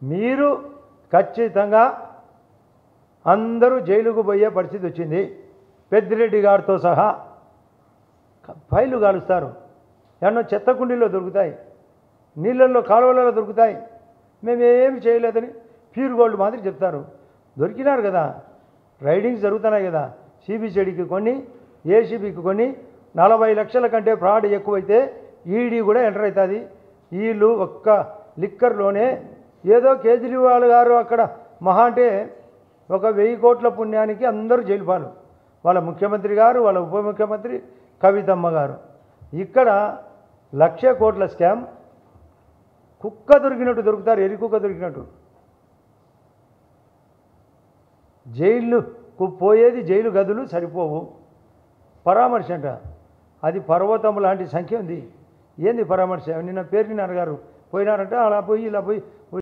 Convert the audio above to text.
మీరు ఖచ్చితంగా అందరూ జైలుకు పోయే పరిస్థితి వచ్చింది. పెద్దిరెడ్డి గారితో సహా ఫైలు కాలుస్తారు, ఎన్నో చెత్త కుండీల్లో దొరుకుతాయి, నీళ్ళల్లో కాలువలలో దొరుకుతాయి. మేమేమి చేయలేదని ప్యూర్ గోల్డ్ మాదిరి చెప్తారు. దొరికినారు కదా, రైడింగ్స్ జరుగుతున్నాయి కదా, సిబిసిడికి కొన్ని, ఏసీబీకి కొన్ని. 40 లక్షల కంటే ఫ్రాడ్ ఎక్కువైతే ఈడీ కూడా ఎంటర్ అవుతుంది. వీళ్ళు ఒక్క లిక్కర్లోనే ఏదో కేజ్రీవాల్ గారు అక్కడ మహా అంటే ఒక 1000 కోట్ల పుణ్యానికి అందరూ జైలు పాలు. వాళ్ళ ముఖ్యమంత్రి గారు, వాళ్ళ ఉప ముఖ్యమంత్రి కవితమ్మ గారు. ఇక్కడ 1,00,000 కోట్ల స్కామ్. కుక్క దొరికినట్టు దొరుకుతారు, ఎరి కుక్క దొరికినట్టు. జైలుకు పోయేది జైలు గదులు సరిపోవు. పరామర్శ అంట, అది పర్వతం లాంటి సంఖ్య ఉంది. ఏంది పరామర్శ? నిన్న పేర్నినారు గారు పోయినారంట, అలా పోయి ఇలా పోయి